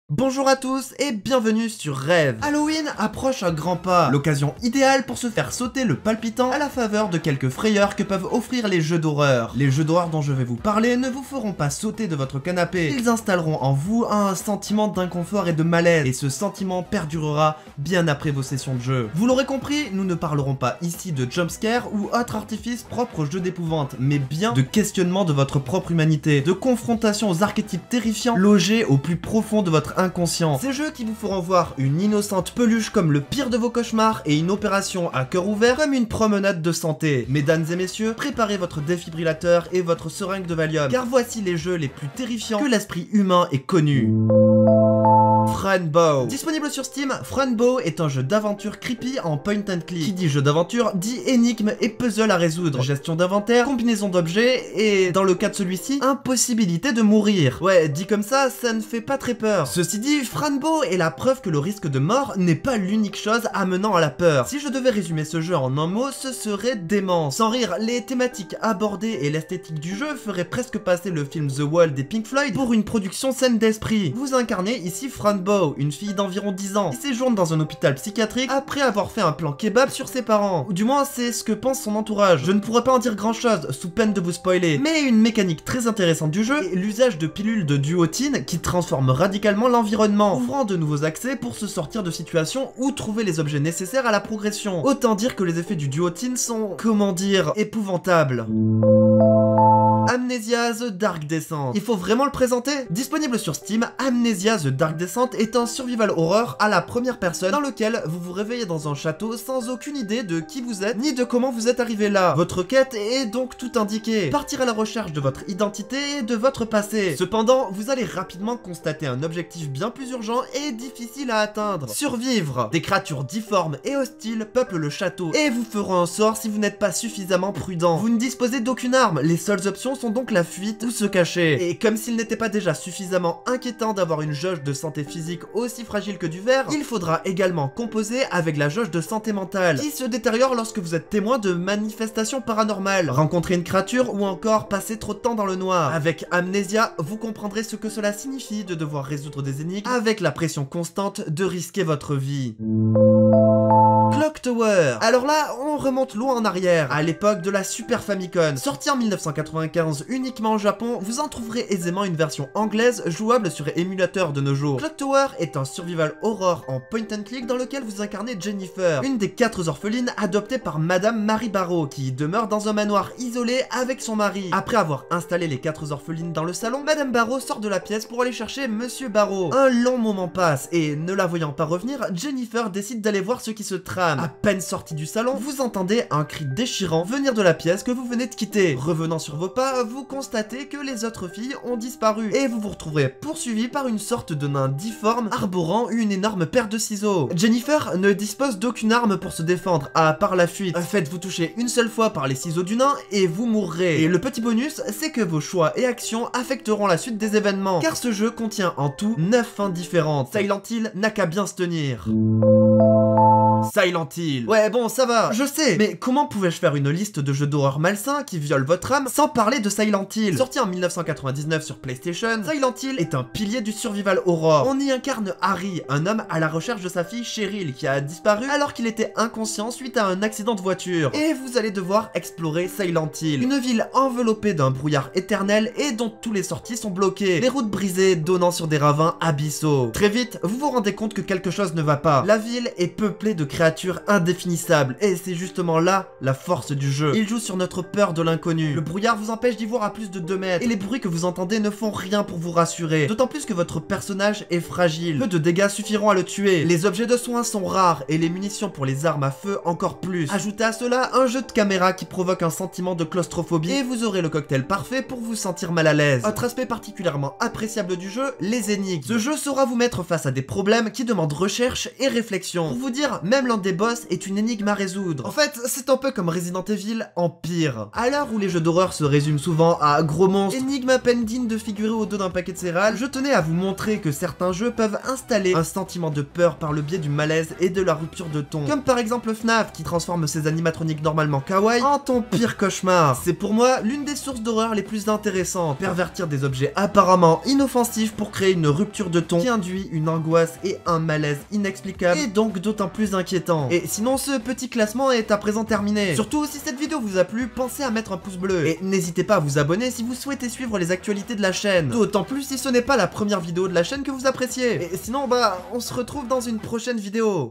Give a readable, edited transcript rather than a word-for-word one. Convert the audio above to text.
Bonjour à tous et bienvenue sur Rêve. Halloween approche à grands pas, l'occasion idéale pour se faire sauter le palpitant à la faveur de quelques frayeurs que peuvent offrir les jeux d'horreur. Les jeux d'horreur dont je vais vous parler ne vous feront pas sauter de votre canapé, ils installeront en vous un sentiment d'inconfort et de malaise, et ce sentiment perdurera bien après vos sessions de jeu. Vous l'aurez compris, nous ne parlerons pas ici de jumpscare ou autres artifices propres aux jeux d'épouvante, mais bien de questionnement de votre propre humanité, de confrontation aux archétypes terrifiants logés au plus profond de votre inconscient. Ces jeux qui vous feront voir une innocente peluche comme le pire de vos cauchemars et une opération à cœur ouvert comme une promenade de santé. Mesdames et messieurs, préparez votre défibrillateur et votre seringue de Valium, car voici les jeux les plus terrifiants que l'esprit humain ait connus. Franbow. Disponible sur Steam, Franbow est un jeu d'aventure creepy en point and click. Qui dit jeu d'aventure dit énigme et puzzle à résoudre, gestion d'inventaire, combinaison d'objets et, dans le cas de celui-ci, impossibilité de mourir. Ouais, dit comme ça ne fait pas très peur. Ceci dit, Franbow est la preuve que le risque de mort n'est pas l'unique chose amenant à la peur. Si je devais résumer ce jeu en un mot, ce serait dément. Sans rire, les thématiques abordées et l'esthétique du jeu feraient presque passer le film The Wall des Pink Floyd pour une production saine d'esprit. Vous incarnez ici Franbow, une fille d'environ 10 ans, qui séjourne dans un hôpital psychiatrique après avoir fait un plan kebab sur ses parents. Ou du moins, c'est ce que pense son entourage. Je ne pourrais pas en dire grand chose, sous peine de vous spoiler. Mais une mécanique très intéressante du jeu est l'usage de pilules de duotine qui transforment radicalement l'environnement, ouvrant de nouveaux accès pour se sortir de situations ou trouver les objets nécessaires à la progression. Autant dire que les effets du duotine sont, comment dire, épouvantables. Amnesia The Dark Descent. Il faut vraiment le présenter? Disponible sur Steam, Amnesia The Dark Descent est un survival horror à la première personne dans lequel vous vous réveillez dans un château sans aucune idée de qui vous êtes ni de comment vous êtes arrivé là. Votre quête est donc tout indiquée. Partir à la recherche de votre identité et de votre passé. Cependant, vous allez rapidement constater un objectif bien plus urgent et difficile à atteindre. Survivre. Des créatures difformes et hostiles peuplent le château et vous feront un sort si vous n'êtes pas suffisamment prudent. Vous ne disposez d'aucune arme, les seules options sont donc la fuite ou se cacher. Et comme s'il n'était pas déjà suffisamment inquiétant d'avoir une jauge de santé physique aussi fragile que du verre, il faudra également composer avec la jauge de santé mentale, qui se détériore lorsque vous êtes témoin de manifestations paranormales, rencontrer une créature ou encore passer trop de temps dans le noir. Avec Amnesia, vous comprendrez ce que cela signifie de devoir résoudre des énigmes avec la pression constante de risquer votre vie. Clock Tower. Alors là, on remonte loin en arrière, à l'époque de la Super Famicom. Sorti en 1995 uniquement au Japon, vous en trouverez aisément une version anglaise jouable sur émulateur de nos jours. Clock Tower est un survival horror en point and click dans lequel vous incarnez Jennifer, une des 4 orphelines adoptées par Madame Mary Barrow, qui demeure dans un manoir isolé avec son mari. Après avoir installé les 4 orphelines dans le salon, Madame Barrow sort de la pièce pour aller chercher Monsieur Barrow. Un long moment passe et, ne la voyant pas revenir, Jennifer décide d'aller voir ce qui se trame. À peine sorti du salon, vous entendez un cri déchirant venir de la pièce que vous venez de quitter. Revenant sur vos pas, vous constatez que les autres filles ont disparu et vous vous retrouverez poursuivi par une sorte de nain difforme arborant une énorme paire de ciseaux. Jennifer ne dispose d'aucune arme pour se défendre, à part la fuite. Faites-vous toucher une seule fois par les ciseaux du nain et vous mourrez. Et le petit bonus, c'est que vos choix et actions affecteront la suite des événements, car ce jeu contient en tout 9 fins différentes. Silent Hill n'a qu'à bien se tenir. Silent Hill. Ouais bon ça va, je sais, mais comment pouvais-je faire une liste de jeux d'horreur malsains qui violent votre âme sans parler de Silent Hill? Sorti en 1999 sur PlayStation, Silent Hill est un pilier du survival horror. On y incarne Harry, un homme à la recherche de sa fille Cheryl qui a disparu alors qu'il était inconscient suite à un accident de voiture. Et vous allez devoir explorer Silent Hill, une ville enveloppée d'un brouillard éternel et dont tous les sorties sont bloquées, les routes brisées donnant sur des ravins abyssaux. Très vite, vous vous rendez compte que quelque chose ne va pas. La ville est peuplée de créatures indéfinissables, et c'est justement là la force du jeu. Il joue sur notre peur de l'inconnu. Le brouillard vous empêche d'y voir à plus de 2 mètres, et les bruits que vous entendez ne font rien pour vous rassurer, d'autant plus que votre personnage est fragile. Peu de dégâts suffiront à le tuer. Les objets de soins sont rares, et les munitions pour les armes à feu encore plus. Ajoutez à cela un jeu de caméra qui provoque un sentiment de claustrophobie, et vous aurez le cocktail parfait pour vous sentir mal à l'aise. Autre aspect particulièrement appréciable du jeu, les énigmes. Ce jeu saura vous mettre face à des problèmes qui demandent recherche et réflexion. Pour vous dire, même même l'un des boss est une énigme à résoudre. En fait, c'est un peu comme Resident Evil en pire. À l'heure où les jeux d'horreur se résument souvent à gros monstres, énigmes à peine dignes de figurer au dos d'un paquet de céréales, je tenais à vous montrer que certains jeux peuvent installer un sentiment de peur par le biais du malaise et de la rupture de ton. Comme par exemple FNAF qui transforme ses animatroniques normalement kawaii en ton pire cauchemar. C'est pour moi l'une des sources d'horreur les plus intéressantes. Pervertir des objets apparemment inoffensifs pour créer une rupture de ton qui induit une angoisse et un malaise inexplicable et donc d'autant plus inquiétant. Et sinon ce petit classement est à présent terminé. Surtout si cette vidéo vous a plu, pensez à mettre un pouce bleu et n'hésitez pas à vous abonner si vous souhaitez suivre les actualités de la chaîne. D'autant plus si ce n'est pas la première vidéo de la chaîne que vous appréciez. Et sinon on se retrouve dans une prochaine vidéo.